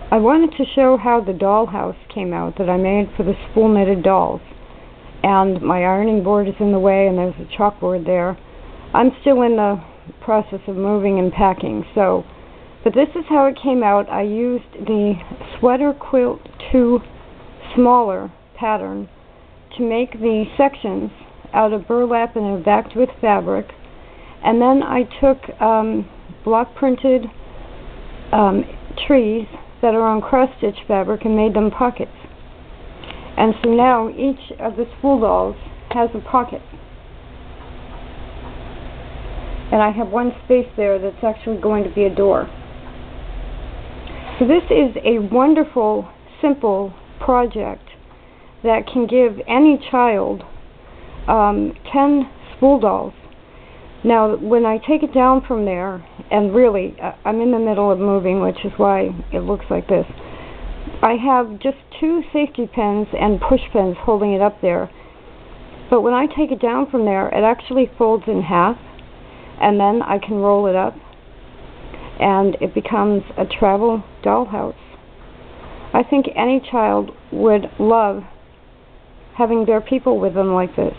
I wanted to show how the dollhouse came out that I made for the spool knitted dolls. And my ironing board is in the way, and there's a chalkboard there. I'm still in the process of moving and packing, but this is how it came out. I used the Sweater Quilt 2 smaller pattern to make the sections out of burlap and backed with fabric, and then I took block printed trees that are on cross stitch fabric and made them pockets. And so now each of the spool dolls has a pocket. And I have one space there that's actually going to be a door. So this is a wonderful, simple project that can give any child 10 spool dolls. Now, when I take it down from there, and really, I'm in the middle of moving, which is why it looks like this. I have just 2 safety pins and push pins holding it up there. But when I take it down from there, it actually folds in half, and then I can roll it up, and it becomes a travel dollhouse. I think any child would love having their people with them like this.